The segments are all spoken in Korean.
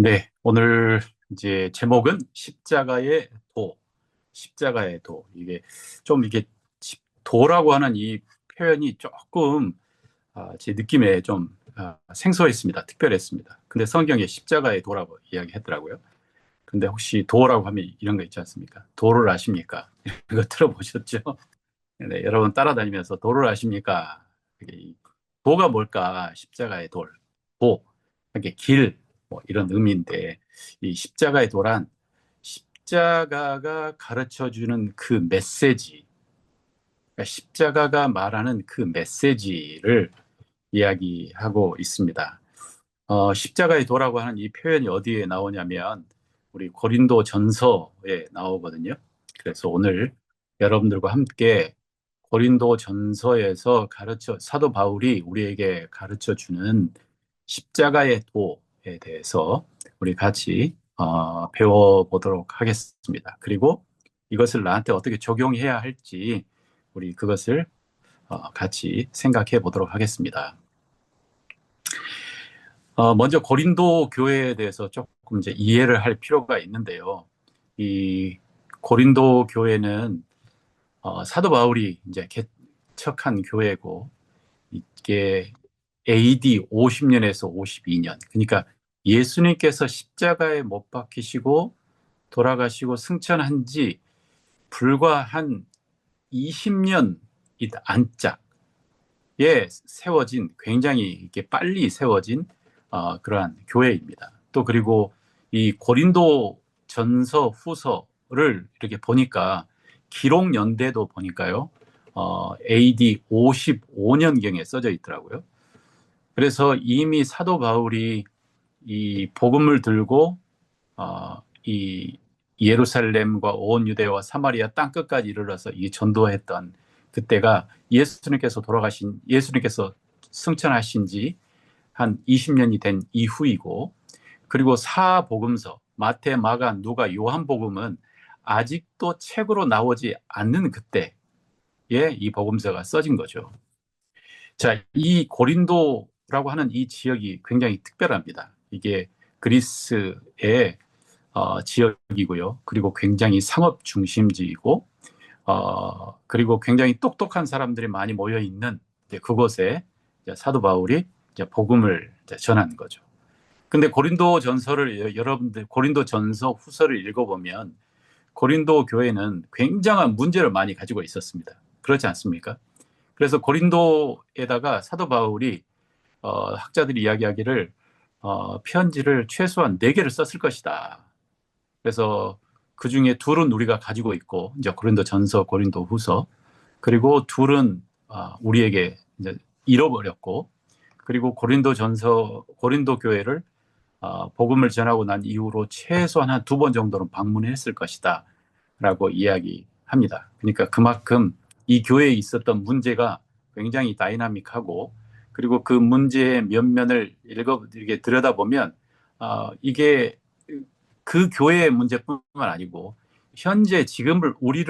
네, 오늘 이제 제목은 십자가의 도. 이게 좀 이게 도라고 하는 이 표현이 조금 제 느낌에 좀 생소했습니다. 특별했습니다. 근데 성경에 십자가의 도라고 이야기했더라고요. 근데 혹시 도라고 하면 이런 거 있지 않습니까? 도를 아십니까? 이거 들어보셨죠? 네, 여러분 따라다니면서 도를 아십니까? 이게 도가 뭘까? 십자가의 돌, 도, 이게 길, 뭐 이런 의미인데 이 십자가의 도란 십자가가 가르쳐 주는 그 메시지, 그러니까 십자가가 말하는 그 메시지를 이야기하고 있습니다. 십자가의 도라고 하는 이 표현이 어디에 나오냐면 우리 고린도 전서에 나오거든요. 그래서 오늘 여러분들과 함께 고린도 전서에서 사도 바울이 우리에게 가르쳐 주는 십자가의 도에 대해서 우리 같이 배워보도록 하겠습니다. 그리고 이것을 나한테 어떻게 적용해야 할지 우리 그것을 같이 생각해 보도록 하겠습니다. 먼저 고린도 교회에 대해서 조금 이제 이해를 할 필요가 있는데요. 이 고린도 교회는 사도 바울이 이제 개척한 교회고 이게 AD 50년에서 52년. 그러니까 예수님께서 십자가에 못 박히시고 돌아가시고 승천한 지 불과 한 20년 안짝에 세워진 굉장히 이렇게 빨리 세워진 그러한 교회입니다. 또 그리고 이 고린도 전서 후서를 이렇게 보니까 기록 연대도 보니까요. AD 55년경에 써져 있더라고요. 그래서 이미 사도 바울이 이 복음을 들고 이 예루살렘과 온 유대와 사마리아 땅 끝까지 이르러서 이 전도했던 그때가 예수님께서 승천하신 지 한 20년이 된 이후이고, 그리고 사복음서 마태, 마가, 누가, 요한복음은 아직도 책으로 나오지 않는 그때에 이 복음서가 써진 거죠. 자, 이 고린도라고 하는 이 지역이 굉장히 특별합니다. 이게 그리스의 지역이고요. 그리고 굉장히 상업 중심지이고, 그리고 굉장히 똑똑한 사람들이 많이 모여 있는 그곳에 사도 바울이 복음을 전하는 거죠. 근데 고린도 전서를 여러분들 고린도 전서 후서를 읽어보면 고린도 교회는 굉장한 문제를 많이 가지고 있었습니다. 그렇지 않습니까? 그래서 고린도에다가 사도 바울이 학자들이 이야기하기를 편지를 최소한 4개를 썼을 것이다. 그래서 그 중에 둘은 우리가 가지고 있고 이제 고린도 전서, 고린도 후서, 그리고 둘은 우리에게 이제 잃어버렸고, 그리고 고린도 전서, 고린도 교회를 복음을 전하고 난 이후로 최소한 한 2번 정도는 방문했을 것이다 라고 이야기합니다. 그러니까 그만큼 이 교회에 있었던 문제가 굉장히 다이나믹하고, 그리고 그 문제의 면면을 이렇게 들여다보면 이게 그 교회의 문제뿐만 아니고 현재 지금을 우리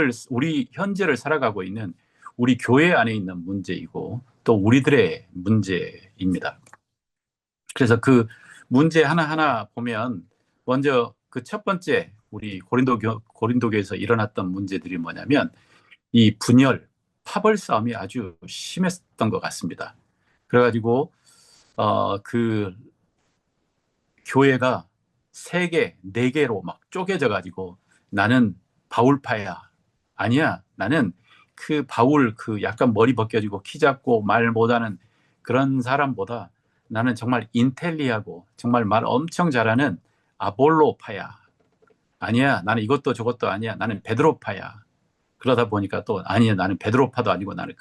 현재를 살아가고 있는 우리 교회 안에 있는 문제이고 또 우리들의 문제입니다. 그래서 그 문제 하나하나 보면 먼저 그 첫 번째 우리 고린도교에서 일어났던 문제들이 뭐냐면 이 분열, 파벌 싸움이 아주 심했던 것 같습니다. 그래가지고 그 교회가 3개, 4개로 막 쪼개져 가지고 나는 바울파야. 아니야. 나는 그 바울 그 약간 머리 벗겨지고 키 작고 말 못하는 그런 사람보다 나는 정말 인텔리하고 정말 말 엄청 잘하는 아볼로파야. 아니야. 나는 이것도 저것도 아니야. 나는 베드로파야. 그러다 보니까 또 아니야. 나는 베드로파도 아니고 나는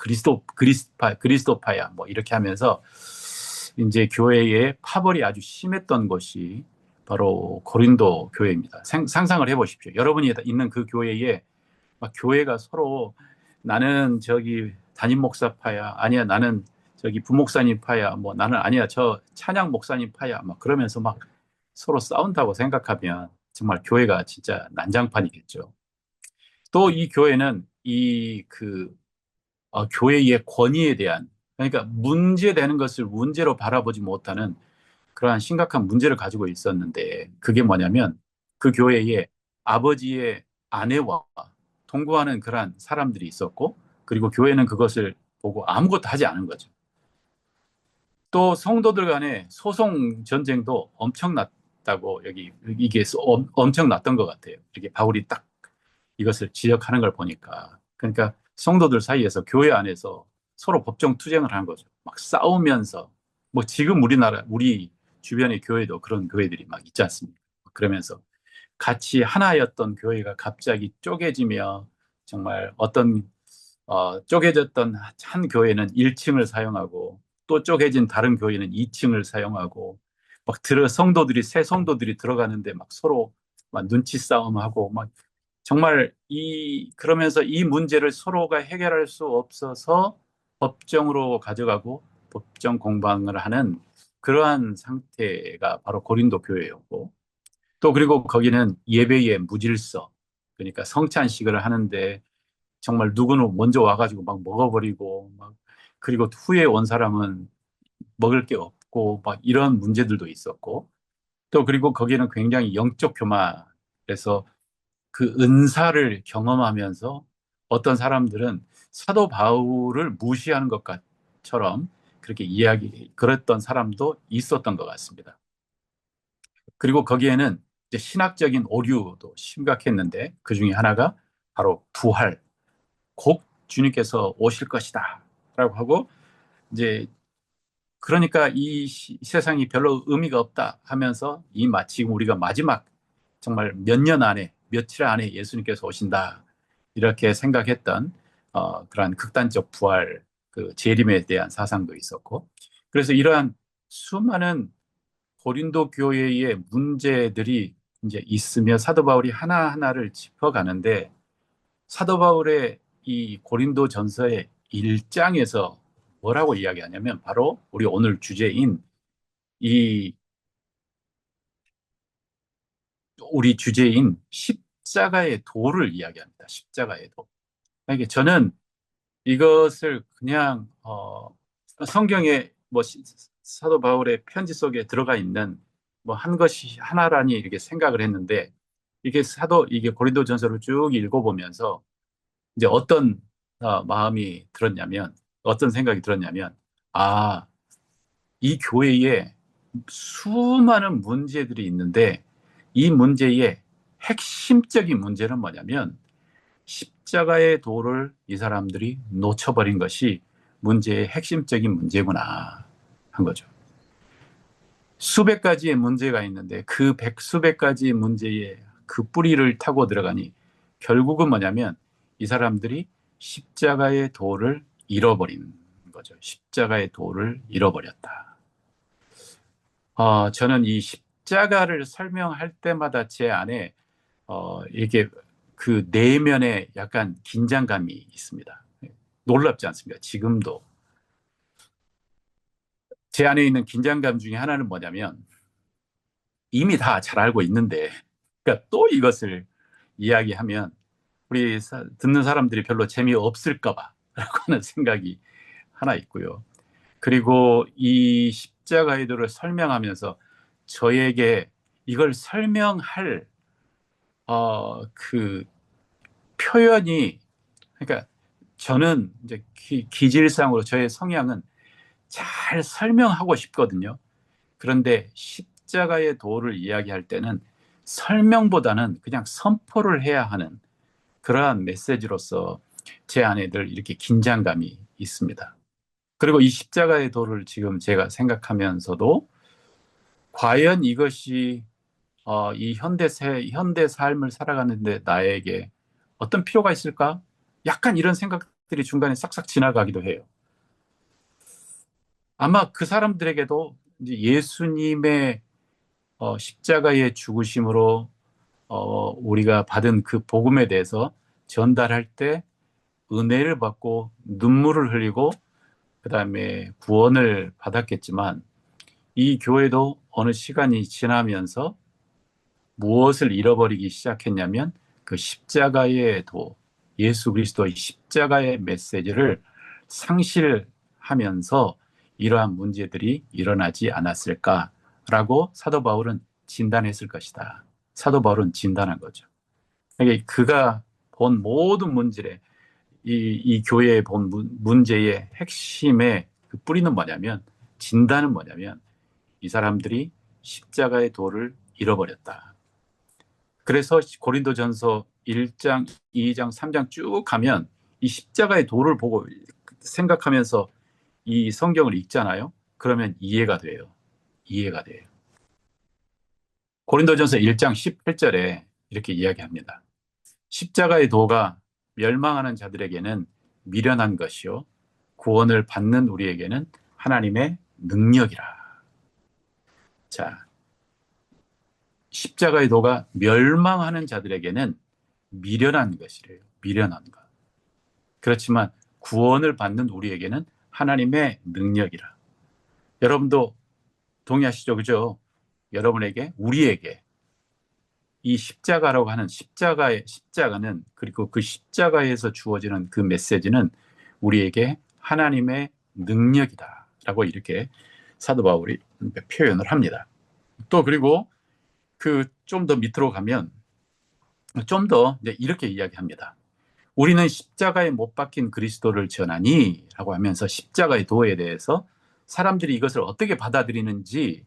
그리스도파야. 뭐 이렇게 하면서 이제 교회의 파벌이 아주 심했던 것이 바로 고린도 교회입니다. 상상을 해보십시오. 여러분이 있는 그 교회에 막 교회가 서로 나는 저기 담임 목사파야, 아니야 나는 저기 부목사님 파야, 뭐 나는 아니야 저 찬양 목사님 파야, 막 그러면서 막 서로 싸운다고 생각하면 정말 교회가 진짜 난장판이겠죠. 또 이 교회는 교회의 권위에 대한, 그러니까 문제되는 것을 문제로 바라보지 못하는 그러한 심각한 문제를 가지고 있었는데 그게 뭐냐면 그 교회에 아버지의 아내와 동거하는 그러한 사람들이 있었고 그리고 교회는 그것을 보고 아무것도 하지 않은 거죠. 또 성도들 간의 소송 전쟁도 엄청났다고 여기 이게 엄청났던 것 같아요. 이렇게 바울이 딱 이것을 지적하는 걸 보니까 그러니까 성도들 사이에서 교회 안에서 서로 법정 투쟁을 하는 거죠. 막 싸우면서 뭐 지금 우리 주변의 교회도 그런 교회들이 막 있지 않습니까? 그러면서 같이 하나였던 교회가 갑자기 쪼개지며 정말 쪼개졌던 한 교회는 1층을 사용하고 또 쪼개진 다른 교회는 2층을 사용하고 막 성도들이 새 성도들이 들어가는데 막 서로 막 눈치 싸움하고 막 정말 그러면서 이 문제를 서로가 해결할 수 없어서 법정으로 가져가고 법정 공방을 하는 그러한 상태가 바로 고린도 교회였고 또 그리고 거기는 예배의 무질서 그러니까 성찬식을 하는데 정말 누구는 먼저 와가지고 막 먹어버리고 막 그리고 후에 온 사람은 먹을 게 없고 막 이런 문제들도 있었고 또 그리고 거기는 굉장히 영적 교만에서 그 은사를 경험하면서 어떤 사람들은 사도 바울을 무시하는 것처럼 그렇게 그랬던 사람도 있었던 것 같습니다. 그리고 거기에는 이제 신학적인 오류도 심각했는데 그 중에 하나가 바로 부활, 곧 주님께서 오실 것이다 라고 하고 이제 그러니까 이 세상이 별로 의미가 없다 하면서 지금 우리가 마지막 정말 몇 년 안에 며칠 안에 예수님께서 오신다 이렇게 생각했던 그러한 극단적 부활 그 재림에 대한 사상도 있었고 그래서 이러한 수많은 고린도 교회의 문제들이 이제 있으며 사도 바울이 하나하나를 짚어가는데 사도 바울의 이 고린도 전서의 1장에서 뭐라고 이야기하냐면 바로 우리 오늘 주제인 이 우리 주제인 십자가의 도를 이야기합니다. 십자가의 도. 그러니까 저는 이것을 그냥 성경에 뭐 사도 바울의 편지 속에 들어가 있는 뭐 한 것이 하나라니 이렇게 생각을 했는데 이게 고린도 전서를 쭉 읽어보면서 이제 마음이 들었냐면 어떤 생각이 들었냐면 아, 이 교회에 수많은 문제들이 있는데 이 문제의 핵심적인 문제는 뭐냐면 십자가의 도를 이 사람들이 놓쳐버린 것이 문제의 핵심적인 문제구나 한 거죠. 수백 가지의 문제가 있는데 그 수백 가지의 문제의 그 뿌리를 타고 들어가니 결국은 뭐냐면 이 사람들이 십자가의 도를 잃어버린 거죠. 십자가의 도를 잃어버렸다. 저는 이 십자가를 설명할 때마다 제 안에 이게 그 내면에 약간 긴장감이 있습니다. 놀랍지 않습니까? 지금도 제 안에 있는 긴장감 중에 하나는 뭐냐면 이미 다 잘 알고 있는데 그러니까 또 이것을 이야기하면 우리 듣는 사람들이 별로 재미없을까 봐라고 하는 생각이 하나 있고요. 그리고 이 십자가의 도를 설명하면서 저에게 이걸 설명할 그 표현이 그러니까 저는 이제 기질상으로 저의 성향은 잘 설명하고 싶거든요. 그런데 십자가의 도를 이야기할 때는 설명보다는 그냥 선포를 해야 하는 그러한 메시지로서 제 안에 늘 이렇게 긴장감이 있습니다. 그리고 이 십자가의 도를 지금 제가 생각하면서도 과연 이것이 이 현대 삶을 살아가는데 나에게 어떤 필요가 있을까? 약간 이런 생각들이 중간에 싹싹 지나가기도 해요. 아마 그 사람들에게도 이제 예수님의 십자가의 죽으심으로 우리가 받은 그 복음에 대해서 전달할 때 은혜를 받고 눈물을 흘리고 그다음에 구원을 받았겠지만 이 교회도 어느 시간이 지나면서 무엇을 잃어버리기 시작했냐면 그 십자가의 예수 그리스도의 십자가의 메시지를 상실하면서 이러한 문제들이 일어나지 않았을까라는 라고 사도 바울은 진단했을 것이다. 사도 바울은 진단한 거죠. 그러니까 그가 본 모든 문제에 이 교회에 본 문제의 핵심의 그 뿌리는 뭐냐면, 진단은 뭐냐면, 이 사람들이 십자가의 도를 잃어버렸다. 그래서 고린도전서 1장, 2장, 3장 쭉 가면 이 십자가의 도를 보고 생각하면서 이 성경을 읽잖아요. 그러면 이해가 돼요. 이해가 돼요. 고린도전서 1장 18절에 이렇게 이야기합니다. 십자가의 도가 멸망하는 자들에게는 미련한 것이요 구원을 받는 우리에게는 하나님의 능력이라. 자, 십자가의 도가 멸망하는 자들에게는 미련한 것이래요. 미련한 것. 그렇지만 구원을 받는 우리에게는 하나님의 능력이라. 여러분도 동의하시죠? 그죠? 여러분에게, 우리에게 이 십자가라고 하는 십자가는, 그리고 그 십자가에서 주어지는 그 메시지는 우리에게 하나님의 능력이다 라고 이렇게 사도 바울이 표현을 합니다. 또 그리고 그 좀 더 밑으로 가면 좀 더 이렇게 이야기합니다. 우리는 십자가에 못 박힌 그리스도를 전하니 라고 하면서 십자가의 도에 대해서 사람들이 이것을 어떻게 받아들이는지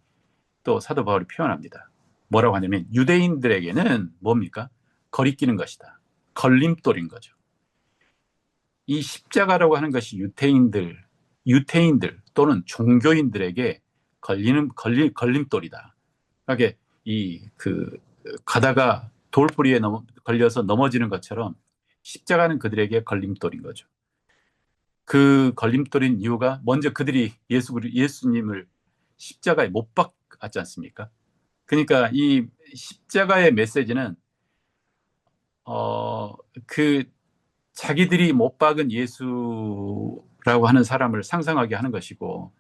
또 사도 바울이 표현합니다. 뭐라고 하냐면 유대인들에게는 뭡니까? 거리끼는 것이다. 걸림돌인 거죠. 이 십자가라고 하는 것이 유태인들 또는 종교인들에게 걸림돌이다. 그러니까 가다가 돌뿌리에 걸려서 넘어지는 것처럼 십자가는 그들에게 걸림돌인 거죠. 그 걸림돌인 이유가 먼저 그들이 예수님을 십자가에 못 박았지 않습니까? 그러니까 이 십자가의 메시지는 그 자기들이 못 박은 예수라고 하는 사람을 상상하게 하는 것이고,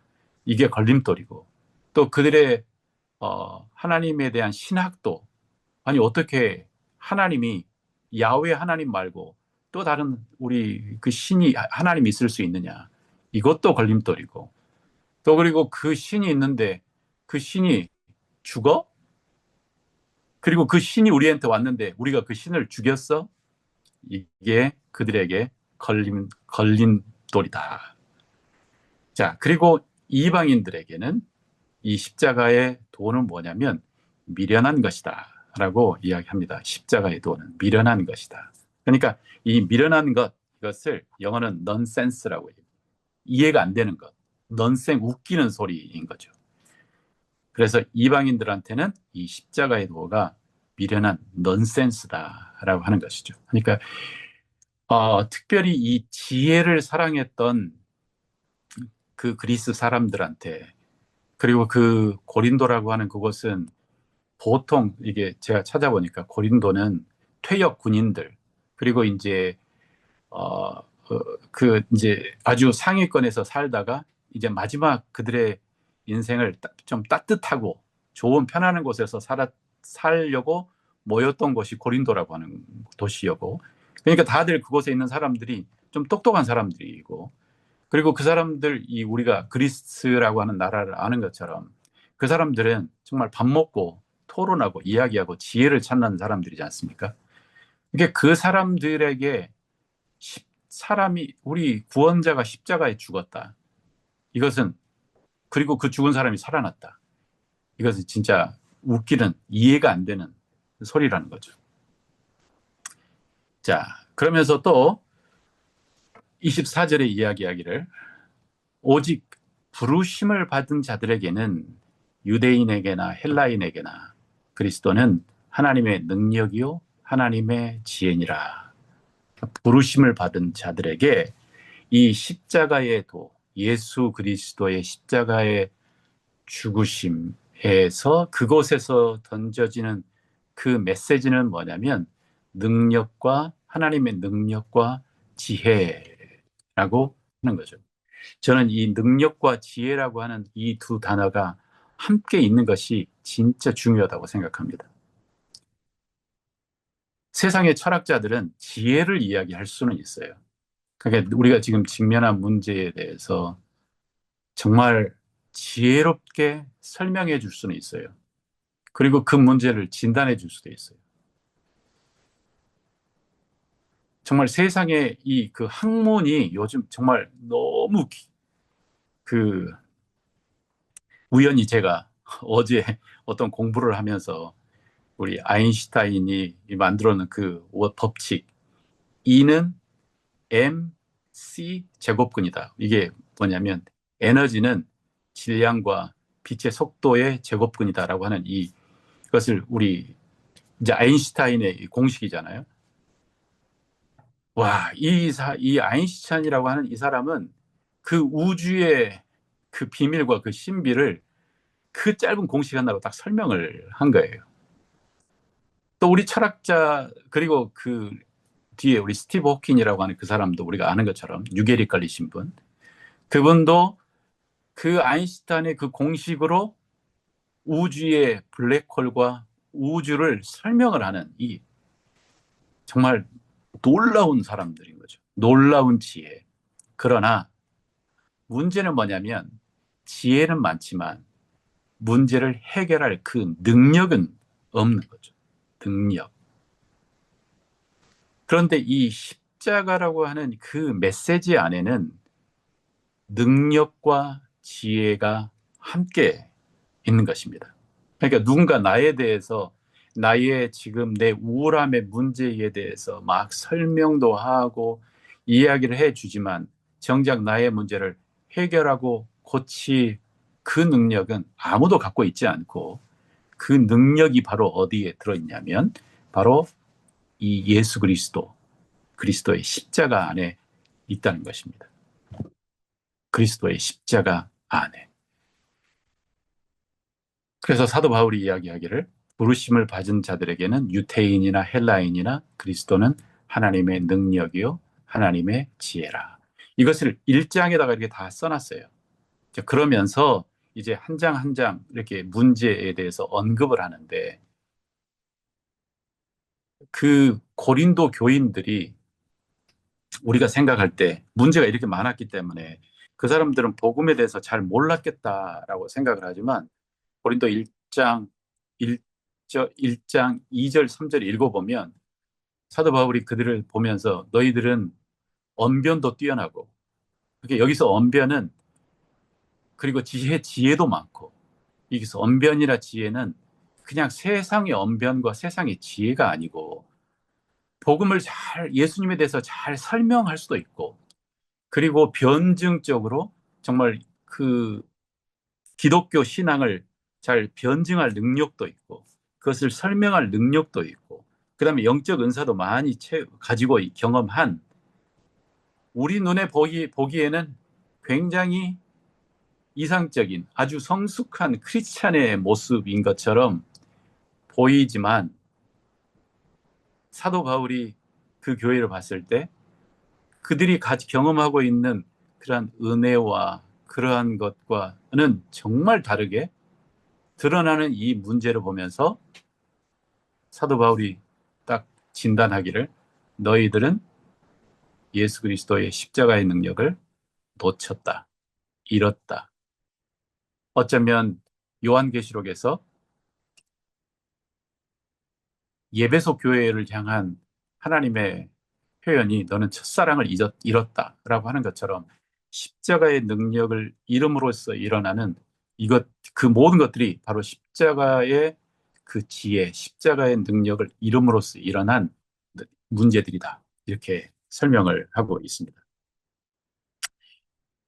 이게 걸림돌이고, 또 그들의 하나님에 대한 신학도, 아니 어떻게 하나님이 야훼 하나님 말고 또 다른 우리 그 신이 하나님이 있을 수 있느냐, 이것도 걸림돌이고, 또 그리고 그 신이 있는데 그 신이 죽어? 그리고 그 신이 우리한테 왔는데 우리가 그 신을 죽였어? 이게 그들에게 걸림돌이다. 자, 그리고 이방인들에게는 이 십자가의 도는 뭐냐면 미련한 것이다 라고 이야기합니다. 십자가의 도는 미련한 것이다. 그러니까 이 미련한 이것을 영어는 넌센스라고 해요. 이해가 안 되는 것, 웃기는 소리인 거죠. 그래서 이방인들한테는 이 십자가의 도가 미련한 넌센스다라고 하는 것이죠. 그러니까 특별히 이 지혜를 사랑했던 그 그리스 사람들한테, 그리고 그 고린도라고 하는 그곳은 보통 이게 제가 찾아보니까 고린도는 퇴역 군인들, 그리고 이제 이제 아주 상위권에서 살다가 이제 마지막 그들의 인생을 좀 따뜻하고 좋은 편안한 곳에서 살려고 모였던 곳이 고린도라고 하는 도시였고, 그러니까 다들 그곳에 있는 사람들이 좀 똑똑한 사람들이고, 그리고 그 사람들, 우리가 그리스라고 하는 나라를 아는 것처럼 그 사람들은 정말 밥 먹고 토론하고 이야기하고 지혜를 찾는 사람들이지 않습니까? 이게 그 사람들에게 우리 구원자가 십자가에 죽었다. 이것은, 그리고 그 죽은 사람이 살아났다. 이것은 진짜 웃기는, 이해가 안 되는 소리라는 거죠. 자, 그러면서 또 24절에 이야기하기를, 오직 부르심을 받은 자들에게는 유대인에게나 헬라인에게나 그리스도는 하나님의 능력이요 하나님의 지혜니라. 부르심을 받은 자들에게 이 십자가의 도, 예수 그리스도의 십자가의 죽으심에서, 그곳에서 던져지는 그 메시지는 뭐냐면 하나님의 능력과 지혜라고 하는 거죠. 저는 이 능력과 지혜라고 하는 이 두 단어가 함께 있는 것이 진짜 중요하다고 생각합니다. 세상의 철학자들은 지혜를 이야기할 수는 있어요. 그러니까 우리가 지금 직면한 문제에 대해서 정말 지혜롭게 설명해 줄 수는 있어요. 그리고 그 문제를 진단해 줄 수도 있어요. 정말 세상에 이 그 학문이 요즘 정말 너무 그 우연히 제가 어제 어떤 공부를 하면서 우리 아인슈타인이 만들어 놓은 그 법칙 E는 mc 제곱근이다. 이게 뭐냐면 에너지는 질량과 빛의 속도의 제곱근이다라고 하는 이것을 우리 이제 아인슈타인의 공식이잖아요. 와, 이 아인슈타인이라고 하는 이 사람은 그 우주의 그 비밀과 그 신비를 그 짧은 공식 하나로 딱 설명을 한 거예요. 또 우리 철학자 그리고 그 뒤에 우리 스티브 호킨이라고 하는 그 사람도 우리가 아는 것처럼 유계리 걸리신 분, 그분도 그 아인슈타인의 그 공식으로 우주의 블랙홀과 우주를 설명을 하는 이 정말 놀라운 사람들인 거죠. 놀라운 지혜. 그러나 문제는 뭐냐면 지혜는 많지만 문제를 해결할 그 능력은 없는 거죠. 능력. 그런데 이 십자가라고 하는 그 메시지 안에는 능력과 지혜가 함께 있는 것입니다. 그러니까 누군가 나에 대해서 나의 지금 내 우울함의 문제에 대해서 막 설명도 하고 이야기를 해주지만 정작 나의 문제를 해결하고 고치 그 능력은 아무도 갖고 있지 않고 그 능력이 바로 어디에 들어있냐면 바로 이 예수 그리스도의 십자가 안에 있다는 것입니다. 그리스도의 십자가 안에. 그래서 사도 바울이 이야기하기를 부르심을 받은 자들에게는 유태인이나 헬라인이나 그리스도는 하나님의 능력이요 하나님의 지혜라. 이것을 1장에다가 이렇게 다 써놨어요. 그러면서 이제 한 장 한 장 이렇게 문제에 대해서 언급을 하는데 그 고린도 교인들이 우리가 생각할 때 문제가 이렇게 많았기 때문에 그 사람들은 복음에 대해서 잘 몰랐겠다라고 생각을 하지만 고린도 1장 1장 2절 3절 읽어보면 사도 바울이 그들을 보면서 너희들은 언변도 뛰어나고 그러니까 여기서 언변은 그리고 지혜도 많고 여기서 언변이나 지혜는 그냥 세상의 언변과 세상의 지혜가 아니고 복음을 잘 예수님에 대해서 잘 설명할 수도 있고 그리고 변증적으로 정말 그 기독교 신앙을 잘 변증할 능력도 있고 그것을 설명할 능력도 있고 그다음에 영적 은사도 많이 가지고 경험한 우리 눈에 보기에는 굉장히 이상적인 아주 성숙한 크리스찬의 모습인 것처럼 보이지만 사도 바울이 그 교회를 봤을 때 그들이 같이 경험하고 있는 그러한 은혜와 그러한 것과는 정말 다르게 드러나는 이 문제를 보면서 사도 바울이 딱 진단하기를 너희들은 예수 그리스도의 십자가의 능력을 놓쳤다, 잃었다. 어쩌면 요한계시록에서 예배소 교회를 향한 하나님의 표현이 너는 첫사랑을 잃었다라고 하는 것처럼 십자가의 능력을 잃음으로써 일어나는 그 모든 것들이 바로 십자가의 그 지혜, 십자가의 능력을 잃음으로써 일어난 문제들이다. 이렇게 설명을 하고 있습니다.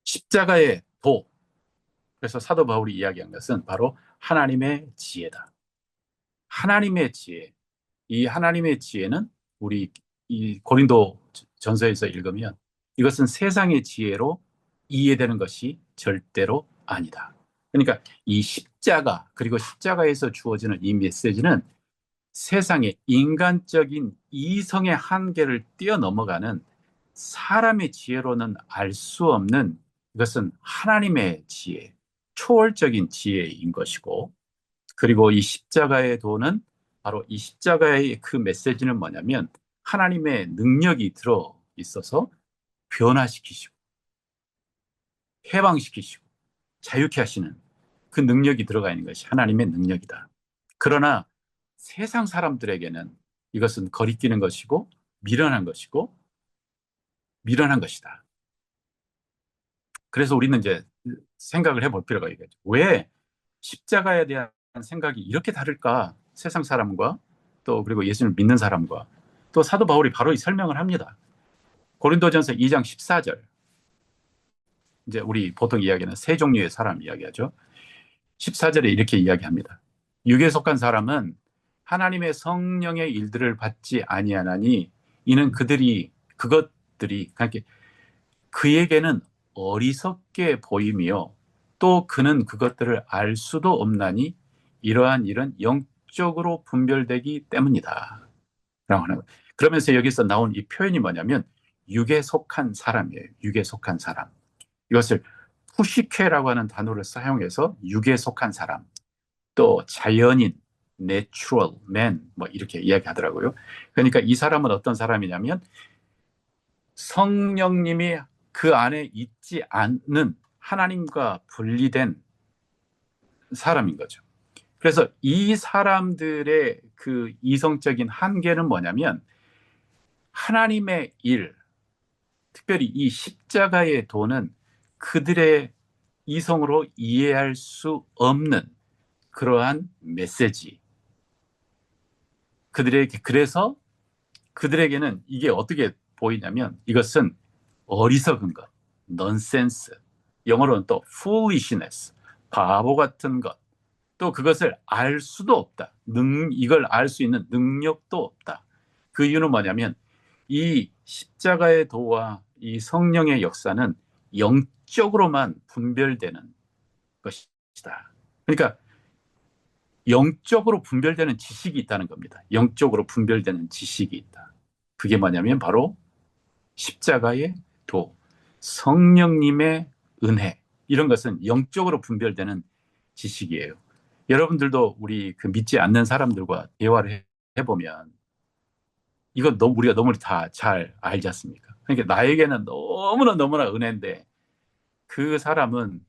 십자가의 도, 그래서 사도 바울이 이야기한 것은 바로 하나님의 지혜다. 하나님의 지혜. 이 하나님의 지혜는 우리 이 고린도 전서에서 읽으면 이것은 세상의 지혜로 이해되는 것이 절대로 아니다. 그러니까 이 십자가 그리고 십자가에서 주어지는 이 메시지는 세상의 인간적인 이성의 한계를 뛰어넘어가는 사람의 지혜로는 알 수 없는 이것은 하나님의 지혜, 초월적인 지혜인 것이고 그리고 이 십자가의 도는 바로 이 십자가의 그 메시지는 뭐냐면 하나님의 능력이 들어 있어서 변화시키시고 해방시키시고 자유케 하시는 그 능력이 들어가 있는 것이 하나님의 능력이다. 그러나 세상 사람들에게는 이것은 거리끼는 것이고 미련한 것이고 미련한 것이다. 그래서 우리는 이제 생각을 해볼 필요가 있겠죠. 왜 십자가에 대한 생각이 이렇게 다를까? 세상 사람과 또 그리고 예수님을 믿는 사람과 또 사도 바울이 바로 이 설명을 합니다. 고린도전서 2장 14절. 이제 우리 보통 이야기는 세 종류의 사람 이야기하죠. 14절에 이렇게 이야기합니다. 육에 속한 사람은 하나님의 성령의 일들을 받지 아니하나니 이는 그것들이 그러니까 그에게는 어리석게 보이며 또 그는 그것들을 알 수도 없나니 이러한 일은 영적으로 분별되기 때문이다. 라고 하는 거예요. 그러면서 여기서 나온 이 표현이 뭐냐면 육에 속한 사람이에요. 육에 속한 사람. 이것을 푸시케라고 하는 단어를 사용해서 육에 속한 사람, 또 자연인, 내추럴, 맨, 뭐 이렇게 이야기하더라고요. 그러니까 이 사람은 어떤 사람이냐면 성령님이 그 안에 있지 않는 하나님과 분리된 사람인 거죠. 그래서 이 사람들의 그 이성적인 한계는 뭐냐면 하나님의 일, 특별히 이 십자가의 도는 그들의 이성으로 이해할 수 없는 그러한 메시지. 그래서 그들에게는 이게 어떻게 보이냐면 이것은 어리석은 것, 넌센스. 영어로는 또 foolishness, 바보 같은 것. 또 그것을 알 수도 없다. 이걸 알 수 있는 능력도 없다. 그 이유는 뭐냐면 이 십자가의 도와 이 성령의 역사는 영적으로만 분별되는 것이다. 그러니까 영적으로 분별되는 지식이 있다는 겁니다. 영적으로 분별되는 지식이 있다. 그게 뭐냐면 바로 십자가의 도, 성령님의 은혜, 이런 것은 영적으로 분별되는 지식이에요. 여러분들도 우리 그 믿지 않는 사람들과 대화를 해보면 이거 우리가 너무 다 잘 알지 않습니까? 그러니까 나에게는 너무나 은혜인데 그 사람은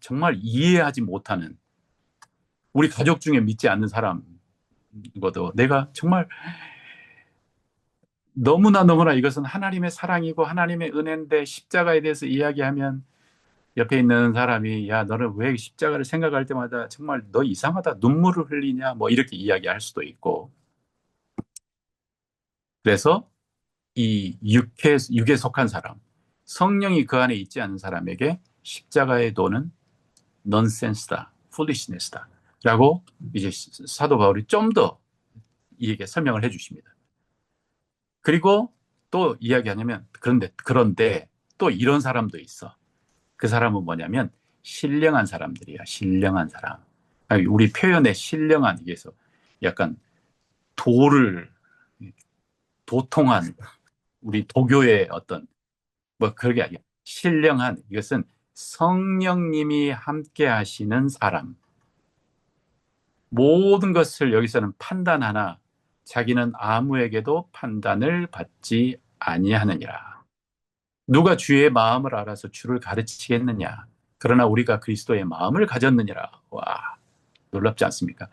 정말 이해하지 못하는, 우리 가족 중에 믿지 않는 사람이고도 내가 정말 너무나 이것은 하나님의 사랑이고 하나님의 은혜인데 십자가에 대해서 이야기하면 옆에 있는 사람이 야 너는 왜 십자가를 생각할 때마다 정말 너 이상하다, 눈물을 흘리냐, 뭐 이렇게 이야기할 수도 있고. 그래서 이 육에 속한 사람, 성령이 그 안에 있지 않은 사람에게 십자가의 도는 넌센스다, 풀리시네스다 라고 이제 사도 바울이 좀 더 이에게 설명을 해 주십니다. 그리고 또 이야기하냐면 그런데 또 이런 사람도 있어. 그 사람은 뭐냐면 신령한 사람들이야. 신령한 사람. 아니, 우리 표현에 신령한, 이게서 약간 도통한 우리 도교의 어떤 뭐 그런 게 아니야. 신령한, 이것은 성령님이 함께 하시는 사람. 모든 것을 여기서는 판단하나 자기는 아무에게도 판단을 받지 아니하느니라. 누가 주의 마음을 알아서 주를 가르치겠느냐. 그러나 우리가 그리스도의 마음을 가졌느니라. 와, 놀랍지 않습니까?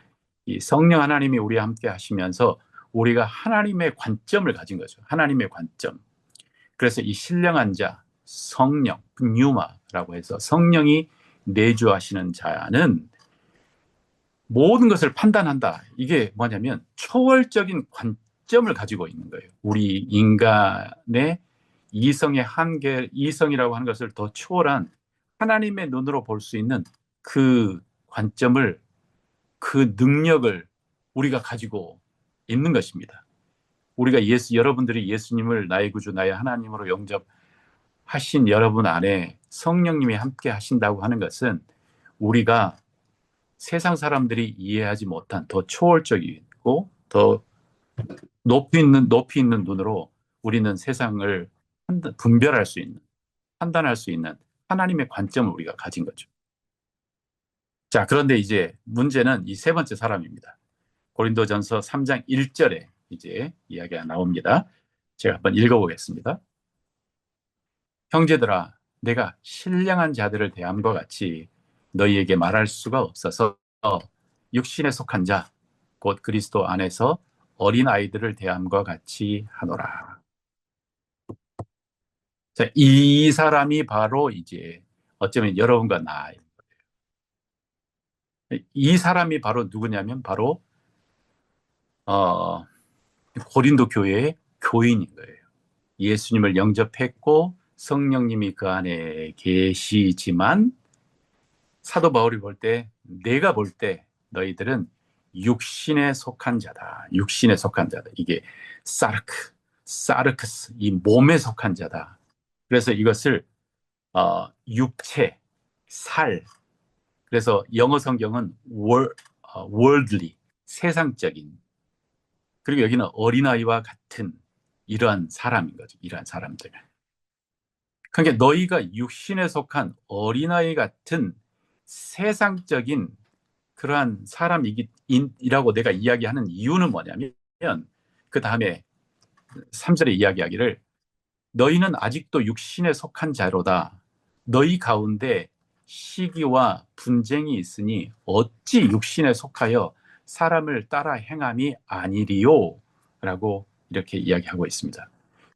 이 성령 하나님이 우리와 함께 하시면서 우리가 하나님의 관점을 가진 거죠. 하나님의 관점. 그래서 이 신령한 자, 성령, 뉴마라고 해서 성령이 내주하시는 자는 모든 것을 판단한다. 이게 뭐냐면 초월적인 관점을 가지고 있는 거예요. 우리 인간의 이성의 한계, 이성이라고 하는 것을 더 초월한 하나님의 눈으로 볼 수 있는 그 관점을, 그 능력을 우리가 가지고 있는 것입니다. 우리가 여러분들이 예수님을 나의 구주, 나의 하나님으로 영접하신 여러분 안에 성령님이 함께 하신다고 하는 것은 우리가 세상 사람들이 이해하지 못한 더 초월적이고 더 높이 있는 눈으로 우리는 세상을 분별할 수 있는, 판단할 수 있는 하나님의 관점을 우리가 가진 거죠. 자, 그런데 이제 문제는 이 세 번째 사람입니다. 고린도전서 3장 1절에 이제 이야기가 나옵니다. 제가 한번 읽어보겠습니다. 형제들아, 내가 신령한 자들을 대함과 같이 너희에게 말할 수가 없어서 육신에 속한 자, 곧 그리스도 안에서 어린 아이들을 대함과 같이 하노라. 자, 이 사람이 바로 이제 어쩌면 여러분과 나, 이 사람이 바로 누구냐면 바로 어, 고린도 교회의 교인인 거예요. 예수님을 영접했고 성령님이 그 안에 계시지만 사도 바울이 볼 때, 내가 볼 때 너희들은 육신에 속한 자다. 육신에 속한 자다. 이게 사르크스, 이 몸에 속한 자다. 그래서 이것을 육체, 살. 그래서 영어 성경은 worldly, 세상적인. 그리고 여기는 어린아이와 같은 이러한 사람인 거죠. 이러한 사람들. 그러니까 너희가 육신에 속한 어린아이 같은 세상적인 그러한 사람이라고 내가 이야기하는 이유는 뭐냐면 그 다음에 3절에 이야기하기를 너희는 아직도 육신에 속한 자로다. 너희 가운데 시기와 분쟁이 있으니 어찌 육신에 속하여 사람을 따라 행함이 아니리요? 라고 이렇게 이야기하고 있습니다.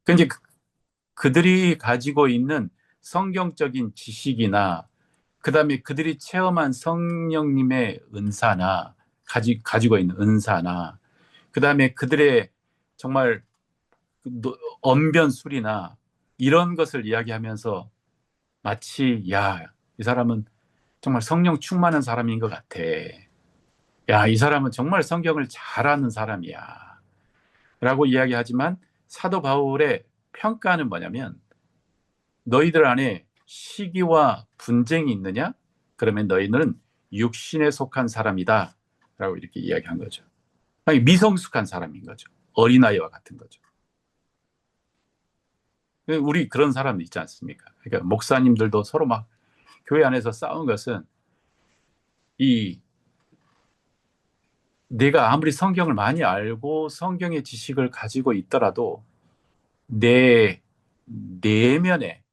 그런데 그들이 가지고 있는 성경적인 지식이나 그다음에 그들이 체험한 성령님의 은사나 가지고 있는 은사나 그다음에 그들의 정말 언변술이나 이런 것을 이야기하면서 마치 이 사람은 정말 성령 충만한 사람인 것 같아. 이 사람은 정말 성경을 잘 아는 사람이야. 라고 이야기하지만 사도 바울의 평가는 뭐냐면 너희들 안에 시기와 분쟁이 있느냐? 그러면 너희는 육신에 속한 사람이다. 라고 이렇게 이야기한 거죠. 아니, 미성숙한 사람인 거죠. 어린아이와 같은 거죠. 우리 그런 사람 있지 않습니까? 그러니까 목사님들도 서로 막 교회 안에서 싸운 것은 이 내가 아무리 성경을 많이 알고 성경의 지식을 가지고 있더라도 내 내면에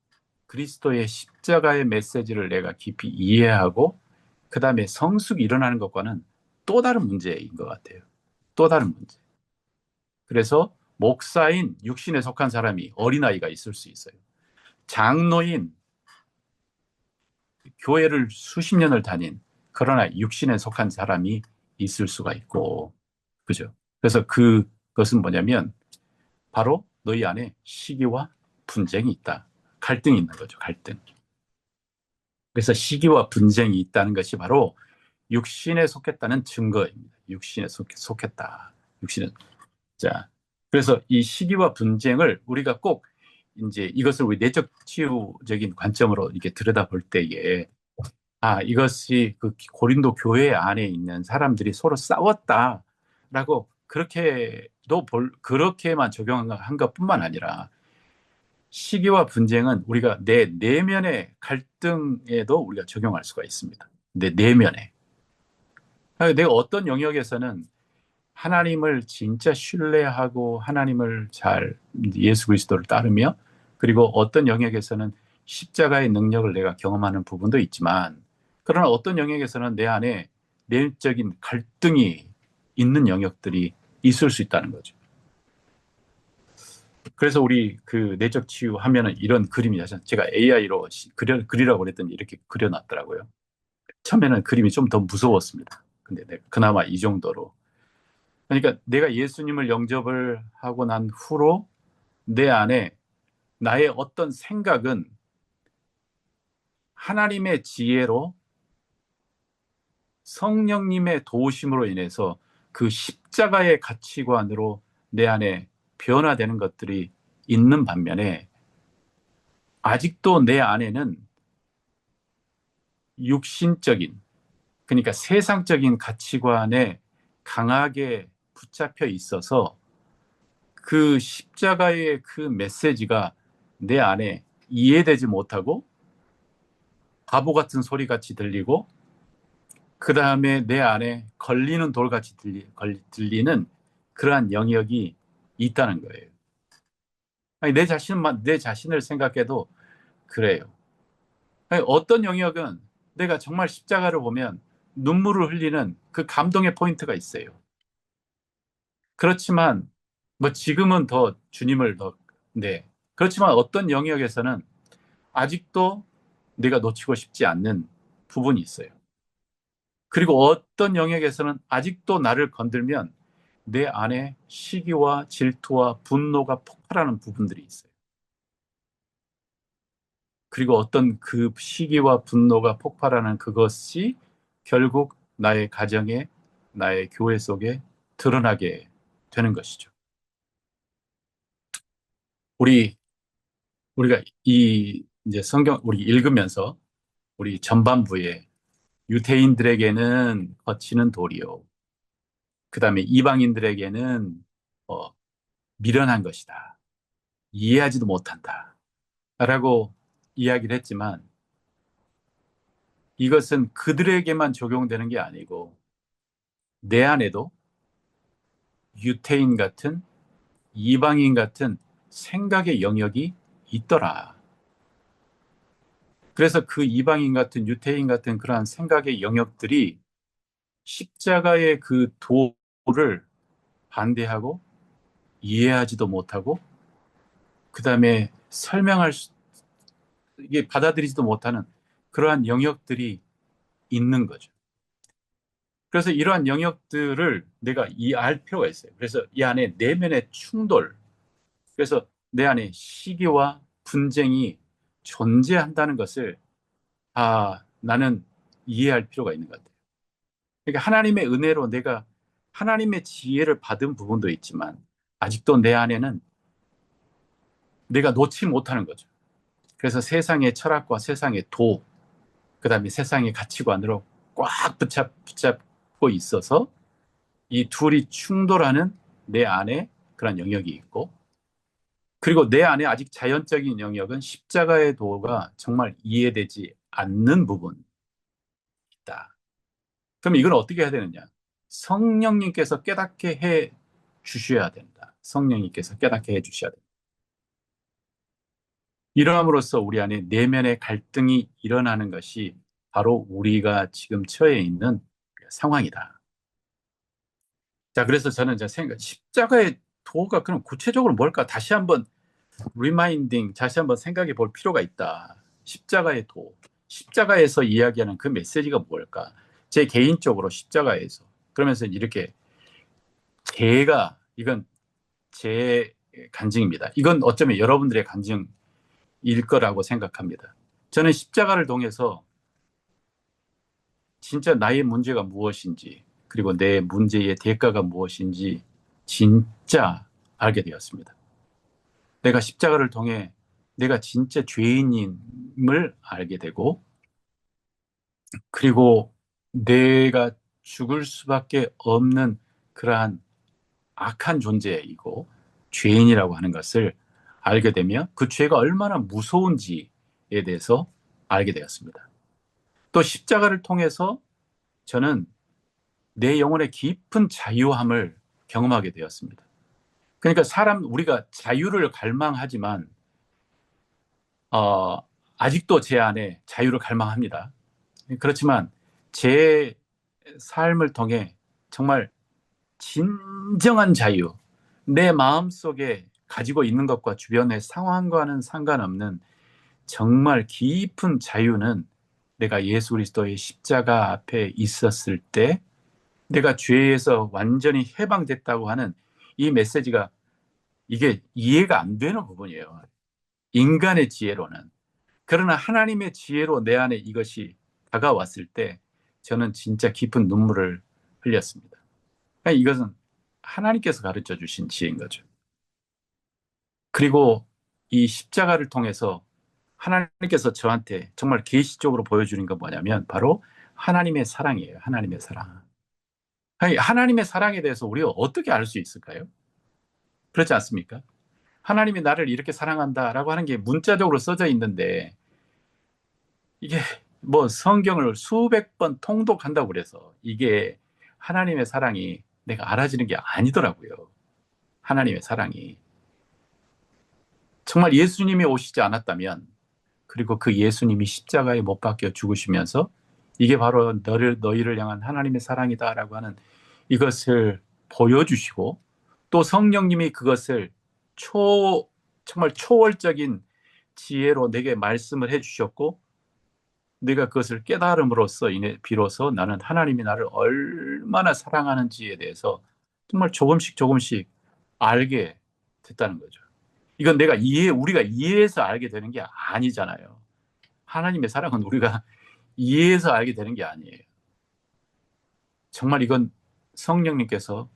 그리스도의 십자가의 메시지를 내가 깊이 이해하고 그 다음에 성숙이 일어나는 것과는 또 다른 문제인 것 같아요. 또 다른 문제. 그래서 목사인 육신에 속한 사람이 어린아이가 있을 수 있어요. 장로인 교회를 수십 년을 다닌 그러나 육신에 속한 사람이 있을 수가 있고 그죠? 그래서 그것은 뭐냐면 바로 너희 안에 시기와 분쟁이 있다. 갈등이 있는 거죠. 갈등. 그래서 시기와 분쟁이 있다는 것이 바로 육신에 속했다는 증거입니다. 육신에 속했다. 육신은 자. 그래서 이 시기와 분쟁을 우리가 꼭 이제 이것을 우리 내적 치유적인 관점으로 이렇게 들여다볼 때에 이것이 그 고린도 교회 안에 있는 사람들이 서로 싸웠다라고 그렇게만 적용한 것뿐만 아니라 시기와 분쟁은 우리가 내 내면의 갈등에도 우리가 적용할 수가 있습니다. 내 내면에. 내가 어떤 영역에서는 하나님을 진짜 신뢰하고 하나님을 잘 예수 그리스도를 따르며 그리고 어떤 영역에서는 십자가의 능력을 내가 경험하는 부분도 있지만 그러나 어떤 영역에서는 내 안에 내적인 갈등이 있는 영역들이 있을 수 있다는 거죠. 그래서 우리 그 내적 치유 하면은 이런 그림이 제가 AI로 그리라고 그랬더니 이렇게 그려놨더라고요. 처음에는 그림이 좀 더 무서웠습니다. 근데 그나마 이 정도로. 그러니까 내가 예수님을 영접을 하고 난 후로 내 안에 나의 어떤 생각은 하나님의 지혜로 성령님의 도우심으로 인해서 그 십자가의 가치관으로 내 안에 변화되는 것들이 있는 반면에 아직도 내 안에는 육신적인 그러니까 세상적인 가치관에 강하게 붙잡혀 있어서 그 십자가의 그 메시지가 내 안에 이해되지 못하고 바보 같은 소리 같이 들리고 그 다음에 내 안에 걸리는 돌같이 들리는 그러한 영역이 있다는 거예요. 아니, 내 자신을 생각해도 그래요. 아니, 어떤 영역은 내가 정말 십자가를 보면 눈물을 흘리는 그 감동의 포인트가 있어요. 그렇지만 뭐 지금은 더 주님을 더, 네. 그렇지만 어떤 영역에서는 아직도 내가 놓치고 싶지 않는 부분이 있어요. 그리고 어떤 영역에서는 아직도 나를 건들면 내 안에 시기와 질투와 분노가 폭발하는 부분들이 있어요. 그리고 어떤 그 시기와 분노가 폭발하는 그것이 결국 나의 가정에, 나의 교회 속에 드러나게 되는 것이죠. 우리 우리가 이 이제 성경 우리 읽으면서 우리 전반부에 유대인들에게는 거치는 돌이요. 그다음에 이방인들에게는 어, 미련한 것이다. 이해하지도 못한다. 라고 이야기를 했지만 이것은 그들에게만 적용되는 게 아니고 내 안에도 유태인 같은 이방인 같은 생각의 영역이 있더라. 그래서 그 이방인 같은 유태인 같은 그러한 생각의 영역들이 십자가의 그 도를 반대하고 이해하지도 못하고 그다음에 이게 받아들이지도 못하는 그러한 영역들이 있는 거죠. 그래서 이러한 영역들을 내가 이해할 필요가 있어요. 그래서 이 안에 내면의 충돌, 그래서 내 안에 시기와 분쟁이 존재한다는 것을 나는 이해할 필요가 있는 것 같아요. 그러니까 하나님의 은혜로 내가 하나님의 지혜를 받은 부분도 있지만 아직도 내 안에는 내가 놓지 못하는 거죠. 그래서 세상의 철학과 세상의 도, 그다음에 세상의 가치관으로 꽉 붙잡고 있어서 이 둘이 충돌하는 내 안에 그런 영역이 있고 그리고 내 안에 아직 자연적인 영역은 십자가의 도가 정말 이해되지 않는 부분이 있다. 그럼 이걸 어떻게 해야 되느냐? 성령님께서 깨닫게 해 주셔야 된다. 성령님께서 깨닫게 해 주셔야 된다. 이러함으로써 우리 안에 내면의 갈등이 일어나는 것이 바로 우리가 지금 처해 있는 상황이다. 자, 그래서 저는 이제 십자가의 도가 그럼 구체적으로 뭘까? 다시 한번 리마인딩, 다시 한번 생각해 볼 필요가 있다. 십자가의 도. 십자가에서 이야기하는 그 메시지가 뭘까? 제 개인적으로 십자가에서. 그러면서 이렇게 이건 제 간증입니다. 이건 어쩌면 여러분들의 간증일 거라고 생각합니다. 저는 십자가를 통해서 진짜 나의 문제가 무엇인지, 그리고 내 문제의 대가가 무엇인지 진짜 알게 되었습니다. 내가 십자가를 통해 내가 진짜 죄인임을 알게 되고, 그리고 내가 죽을 수밖에 없는 그러한 악한 존재이고, 죄인이라고 하는 것을 알게 되며, 그 죄가 얼마나 무서운지에 대해서 알게 되었습니다. 또 십자가를 통해서 저는 내 영혼의 깊은 자유함을 경험하게 되었습니다. 그러니까 우리가 자유를 갈망하지만, 어, 아직도 제 안에 자유를 갈망합니다. 그렇지만 제 삶을 통해 정말 진정한 자유, 내 마음속에 가지고 있는 것과 주변의 상황과는 상관없는 정말 깊은 자유는 내가 예수 그리스도의 십자가 앞에 있었을 때 내가 죄에서 완전히 해방됐다고 하는 이 메시지가 이게 이해가 안 되는 부분이에요. 인간의 지혜로는. 그러나 하나님의 지혜로 내 안에 이것이 다가왔을 때 저는 진짜 깊은 눈물을 흘렸습니다. 그러니까 이것은 하나님께서 가르쳐 주신 지혜인 거죠. 그리고 이 십자가를 통해서 하나님께서 저한테 정말 계시적으로 보여주는 건 뭐냐면 바로 하나님의 사랑이에요. 하나님의 사랑. 아니, 하나님의 사랑에 대해서 우리가 어떻게 알 수 있을까요? 그렇지 않습니까? 하나님이 나를 이렇게 사랑한다라고 하는 게 문자적으로 써져 있는데 이게 뭐 성경을 수백 번 통독한다고 그래서 이게 하나님의 사랑이 내가 알아지는 게 아니더라고요. 하나님의 사랑이. 정말 예수님이 오시지 않았다면 그리고 그 예수님이 십자가에 못 박혀 죽으시면서 이게 바로 너희를 향한 하나님의 사랑이다라고 하는 이것을 보여주시고, 또 성령님이 그것을 정말 초월적인 지혜로 내게 말씀을 해주셨고, 내가 그것을 깨달음으로써 비로소 나는 하나님이 나를 얼마나 사랑하는지에 대해서 정말 조금씩 조금씩 알게 됐다는 거죠. 이건 우리가 이해해서 알게 되는 게 아니잖아요. 하나님의 사랑은 우리가 이해해서 알게 되는 게 아니에요. 정말 이건 성령님께서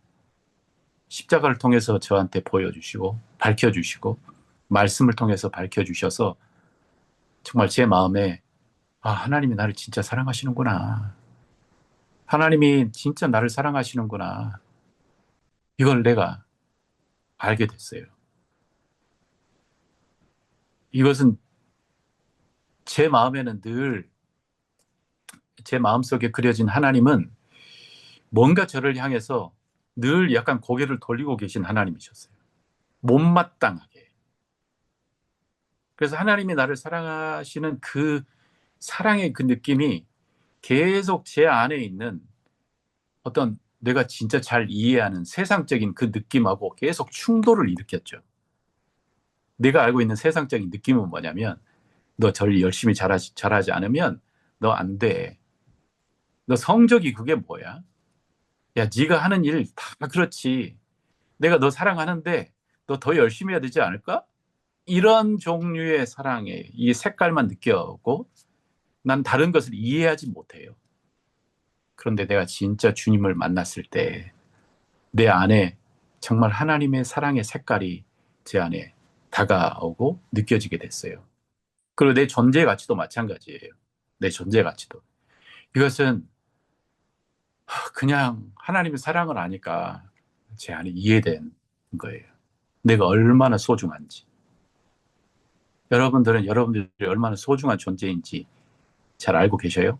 십자가를 통해서 저한테 보여주시고 밝혀주시고 말씀을 통해서 밝혀주셔서 정말 제 마음에 하나님이 나를 진짜 사랑하시는구나. 하나님이 진짜 나를 사랑하시는구나. 이걸 내가 알게 됐어요. 이것은 제 마음에는 늘 제 마음속에 그려진 하나님은 뭔가 저를 향해서 늘 약간 고개를 돌리고 계신 하나님이셨어요. 못마땅하게. 그래서 하나님이 나를 사랑하시는 그 사랑의 그 느낌이 계속 제 안에 있는 어떤 내가 진짜 잘 이해하는 세상적인 그 느낌하고 계속 충돌을 일으켰죠. 내가 알고 있는 세상적인 느낌은 뭐냐면, 너 절 열심히 잘하지 않으면 너 안 돼. 너 성적이 그게 뭐야? 야, 네가 하는 일 다 그렇지. 내가 너 사랑하는데 너 더 열심히 해야 되지 않을까? 이런 종류의 사랑의 이 색깔만 느껴오고 난 다른 것을 이해하지 못해요. 그런데 내가 진짜 주님을 만났을 때 내 안에 정말 하나님의 사랑의 색깔이 제 안에 다가오고 느껴지게 됐어요. 그리고 내 존재 가치도 마찬가지예요. 내 존재 가치도. 이것은 그냥 하나님의 사랑을 아니까 제 안에 이해된 거예요. 내가 얼마나 소중한지. 여러분들이 얼마나 소중한 존재인지 잘 알고 계셔요?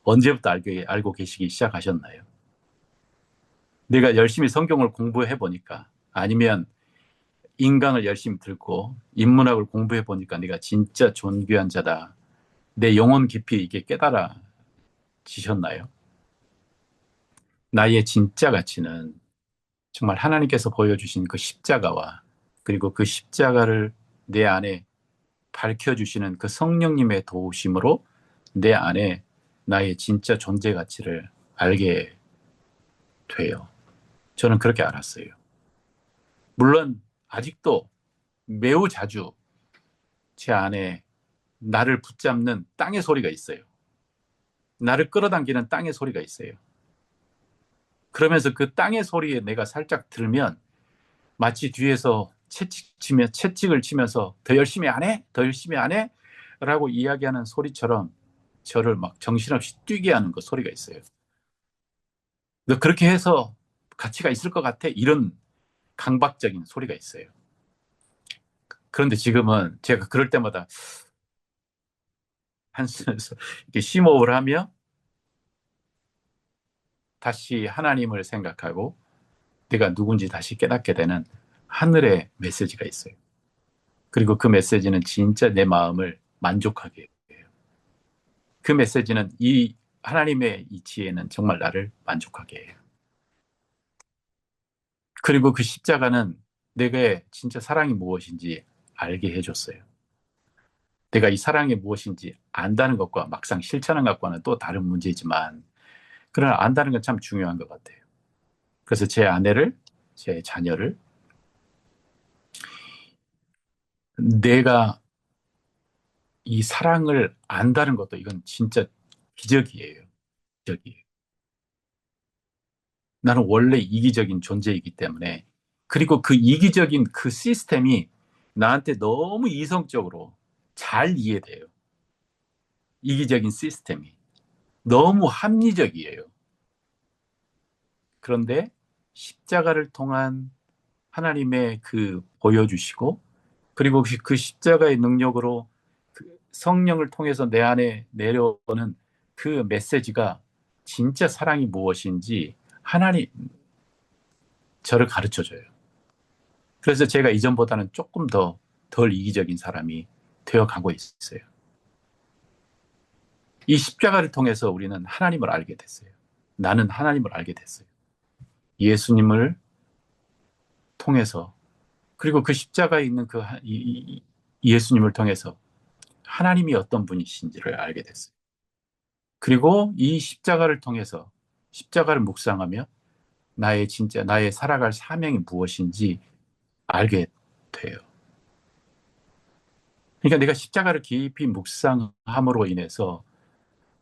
언제부터 알고 계시기 시작하셨나요? 내가 열심히 성경을 공부해 보니까, 아니면 인강을 열심히 듣고 인문학을 공부해 보니까 내가 진짜 존귀한 자다. 내 영혼 깊이 이게 깨달아지셨나요? 나의 진짜 가치는 정말 하나님께서 보여주신 그 십자가와, 그리고 그 십자가를 내 안에 밝혀주시는 그 성령님의 도우심으로 내 안에 나의 진짜 존재 가치를 알게 돼요. 저는 그렇게 알았어요. 물론 아직도 매우 자주 제 안에 나를 붙잡는 땅의 소리가 있어요. 나를 끌어당기는 땅의 소리가 있어요. 그러면서 그 땅의 소리에 내가 살짝 들면 마치 뒤에서 채찍을 치면서 더 열심히 안 해? 더 열심히 안 해? 라고 이야기하는 소리처럼 저를 막 정신없이 뛰게 하는 그 소리가 있어요. 너 그렇게 해서 가치가 있을 것 같아? 이런 강박적인 소리가 있어요. 그런데 지금은 제가 그럴 때마다 한숨에서 이렇게 심호흡을 하며 다시 하나님을 생각하고 내가 누군지 다시 깨닫게 되는 하늘의 메시지가 있어요. 그리고 그 메시지는 진짜 내 마음을 만족하게 해요. 그 메시지는 이 하나님의 이 지혜는 정말 나를 만족하게 해요. 그리고 그 십자가는 내게 진짜 사랑이 무엇인지 알게 해줬어요. 내가 이 사랑이 무엇인지 안다는 것과 막상 실천한 것과는 또 다른 문제지만, 그러나 안다는 건 참 중요한 것 같아요. 그래서 제 아내를, 제 자녀를 내가 이 사랑을 안다는 것도 이건 진짜 기적이에요. 기적이에요. 나는 원래 이기적인 존재이기 때문에, 그리고 그 이기적인 그 시스템이 나한테 너무 이성적으로 잘 이해돼요. 이기적인 시스템이 너무 합리적이에요. 그런데 십자가를 통한 하나님의 그 보여주시고, 그리고 그 십자가의 능력으로 그 성령을 통해서 내 안에 내려오는 그 메시지가 진짜 사랑이 무엇인지 하나님 저를 가르쳐 줘요. 그래서 제가 이전보다는 조금 더 덜 이기적인 사람이 되어 가고 있어요. 이 십자가를 통해서 우리는 하나님을 알게 됐어요. 나는 하나님을 알게 됐어요. 예수님을 통해서, 그리고 그 십자가에 있는 예수님을 통해서 하나님이 어떤 분이신지를 알게 됐어요. 그리고 이 십자가를 통해서 십자가를 묵상하며 나의 살아갈 사명이 무엇인지 알게 돼요. 그러니까 내가 십자가를 깊이 묵상함으로 인해서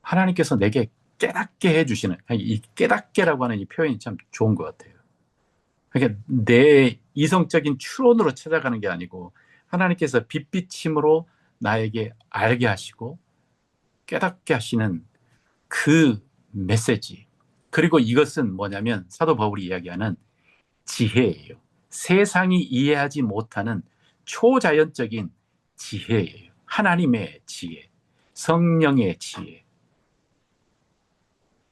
하나님께서 내게 깨닫게 해주시는, 이 깨닫게라고 하는 이 표현이 참 좋은 것 같아요. 그러니까 내 이성적인 추론으로 찾아가는 게 아니고 하나님께서 빛비침으로 나에게 알게 하시고 깨닫게 하시는 그 메시지. 그리고 이것은 뭐냐면 사도 바울이 이야기하는 지혜예요. 세상이 이해하지 못하는 초자연적인 지혜예요. 하나님의 지혜, 성령의 지혜.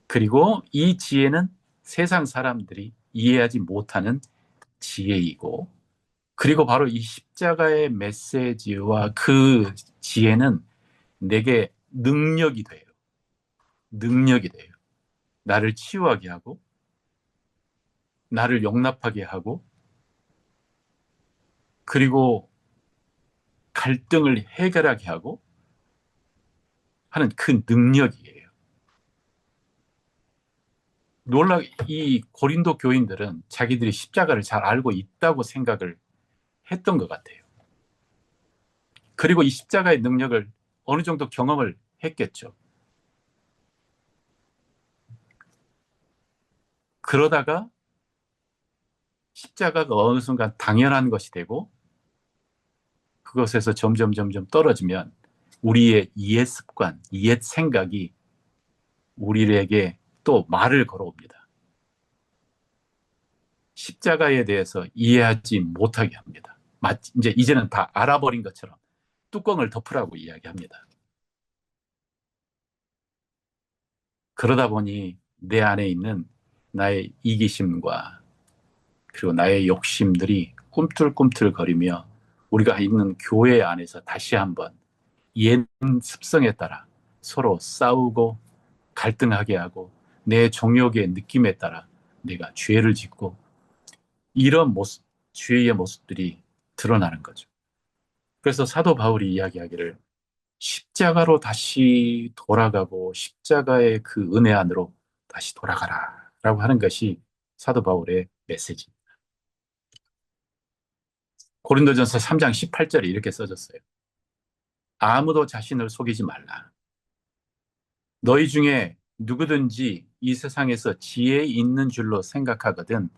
그리고 이 지혜는 세상 사람들이 이해하지 못하는 지혜이고, 그리고 바로 이 십자가의 메시지와 그 지혜는 내게 능력이 돼요. 능력이 돼요. 나를 치유하게 하고, 나를 용납하게 하고, 그리고 갈등을 해결하게 하고 하는 그 능력이에요. 이 고린도 교인들은 자기들이 십자가를 잘 알고 있다고 생각을 했던 것 같아요. 그리고 이 십자가의 능력을 어느 정도 경험을 했겠죠. 그러다가 십자가가 어느 순간 당연한 것이 되고 그것에서 점점 떨어지면 우리의 이해 습관, 이해 생각이 우리에게 또 말을 걸어옵니다. 십자가에 대해서 이해하지 못하게 합니다. 이제는 다 알아버린 것처럼 뚜껑을 덮으라고 이야기합니다. 그러다 보니 내 안에 있는 나의 이기심과 그리고 나의 욕심들이 꿈틀꿈틀거리며 우리가 있는 교회 안에서 다시 한번 옛 습성에 따라 서로 싸우고 갈등하게 하고 내 정욕의 느낌에 따라 내가 죄를 짓고 이런 죄의 모습들이 드러나는 거죠. 그래서 사도 바울이 이야기하기를 십자가로 다시 돌아가고 십자가의 그 은혜 안으로 다시 돌아가라 라고 하는 것이 사도 바울의 메시지. 고린도전서 3장 18절에 이렇게 써졌어요. 아무도 자신을 속이지 말라. 너희 중에 누구든지 이 세상에서 지혜 있는 줄로 생각하거든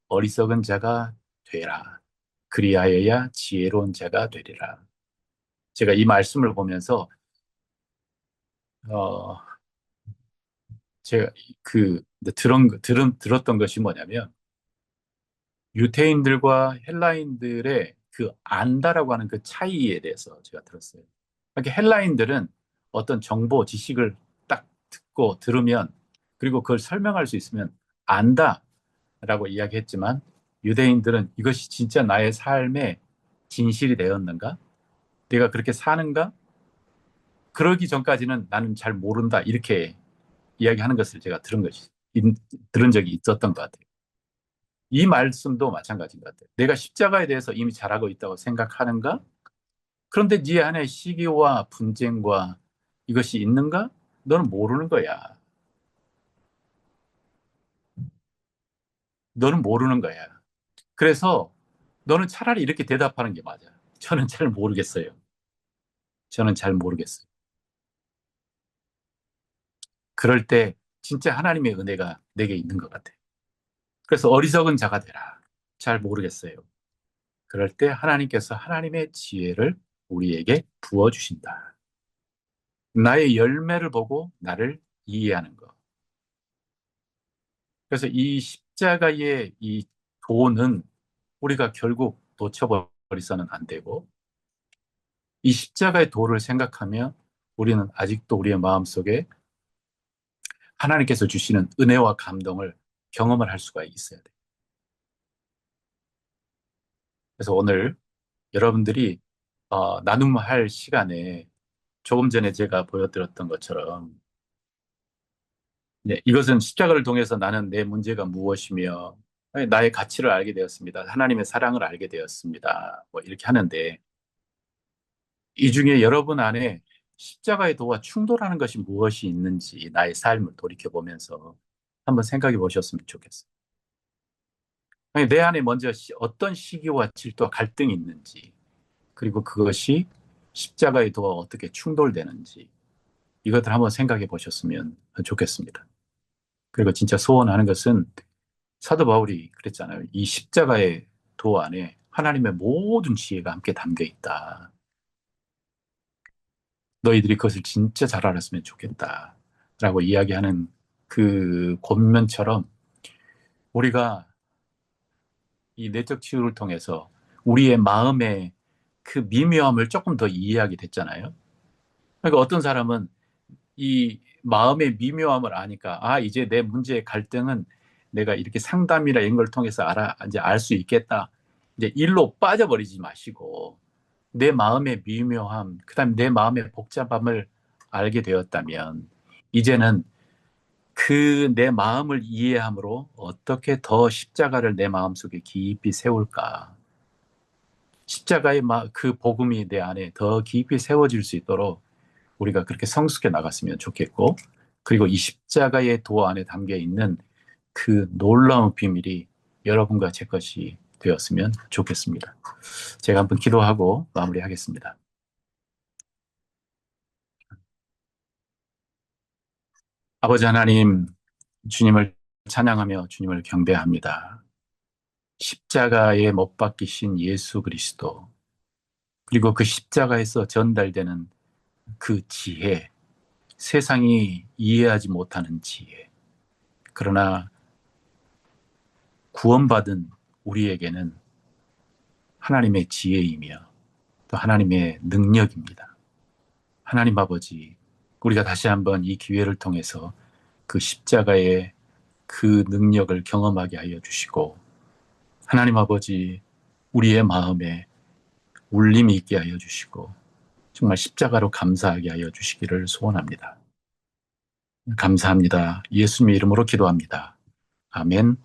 어리석은 자가 되라. 그리하여야 지혜로운 자가 되리라. 제가 이 말씀을 보면서 어, 제가 들었던 것이 뭐냐면 유대인들과 헬라인들의 그 안다라고 하는 그 차이에 대해서 제가 들었어요. 그러니까 헬라인들은 어떤 정보, 지식을 딱 듣고 들으면 그리고 그걸 설명할 수 있으면 안다라고 이야기했지만 유대인들은 이것이 진짜 나의 삶의 진실이 되었는가? 내가 그렇게 사는가? 그러기 전까지는 나는 잘 모른다. 이렇게 이야기하는 것을 제가 들은 적이 있었던 것 같아요. 이 말씀도 마찬가지인 것 같아요. 내가 십자가에 대해서 이미 잘 알고 있다고 생각하는가? 그런데 네 안에 시기와 분쟁과 이것이 있는가? 너는 모르는 거야. 너는 모르는 거야. 그래서 너는 차라리 이렇게 대답하는 게 맞아. 저는 잘 모르겠어요. 저는 잘 모르겠어요. 그럴 때 진짜 하나님의 은혜가 내게 있는 것 같아요. 그래서 어리석은 자가 되라. 잘 모르겠어요. 그럴 때 하나님께서 하나님의 지혜를 우리에게 부어주신다. 나의 열매를 보고 나를 이해하는 것. 그래서 이 십자가의 이 도는 우리가 결국 놓쳐버리서는 안 되고 이 십자가의 도를 생각하며 우리는 아직도 우리의 마음속에 하나님께서 주시는 은혜와 감동을 경험을 할 수가 있어야 돼요. 그래서 오늘 여러분들이 나눔할 시간에 조금 전에 제가 보여드렸던 것처럼 이것은 십자가를 통해서 나는 내 문제가 무엇이며 나의 가치를 알게 되었습니다. 하나님의 사랑을 알게 되었습니다. 뭐 이렇게 하는데 이 중에 여러분 안에 십자가의 도와 충돌하는 것이 무엇이 있는지 나의 삶을 돌이켜보면서 한번 생각해 보셨으면 좋겠어요. 아니, 내 안에 먼저 어떤 시기와 질투와 갈등이 있는지, 그리고 그것이 십자가의 도와 어떻게 충돌되는지, 이것들 한번 생각해 보셨으면 좋겠습니다. 그리고 진짜 소원하는 것은 사도 바울이 그랬잖아요. 이 십자가의 도 안에 하나님의 모든 지혜가 함께 담겨 있다. 너희들이 그것을 진짜 잘 알았으면 좋겠다. 라고 이야기하는 그 권면처럼 우리가 이 내적 치유를 통해서 우리의 마음의 그 미묘함을 조금 더 이해하게 됐잖아요. 그러니까 어떤 사람은 이 마음의 미묘함을 아니까 이제 내 문제의 갈등은 내가 이렇게 상담이나 이런 걸 통해서 이제 알 수 있겠다. 이제 일로 빠져버리지 마시고 내 마음의 미묘함, 그다음에 내 마음의 복잡함을 알게 되었다면 이제는 그 내 마음을 이해함으로 어떻게 더 십자가를 내 마음속에 깊이 세울까? 십자가의 그 복음이 내 안에 더 깊이 세워질 수 있도록 우리가 그렇게 성숙해 나갔으면 좋겠고, 그리고 이 십자가의 도 안에 담겨 있는 그 놀라운 비밀이 여러분과 제 것이 되었으면 좋겠습니다. 제가 한번 기도하고 마무리하겠습니다. 아버지 하나님, 주님을 찬양하며 주님을 경배합니다. 십자가에 못 박히신 예수 그리스도, 그리고 그 십자가에서 전달되는 그 지혜, 세상이 이해하지 못하는 지혜. 그러나 구원받은 우리에게는 하나님의 지혜이며 또 하나님의 능력입니다. 하나님 아버지, 우리가 다시 한번 이 기회를 통해서 그 십자가의 그 능력을 경험하게 하여 주시고, 하나님 아버지, 우리의 마음에 울림이 있게 하여 주시고, 정말 십자가로 감사하게 하여 주시기를 소원합니다. 감사합니다. 예수님의 이름으로 기도합니다. 아멘.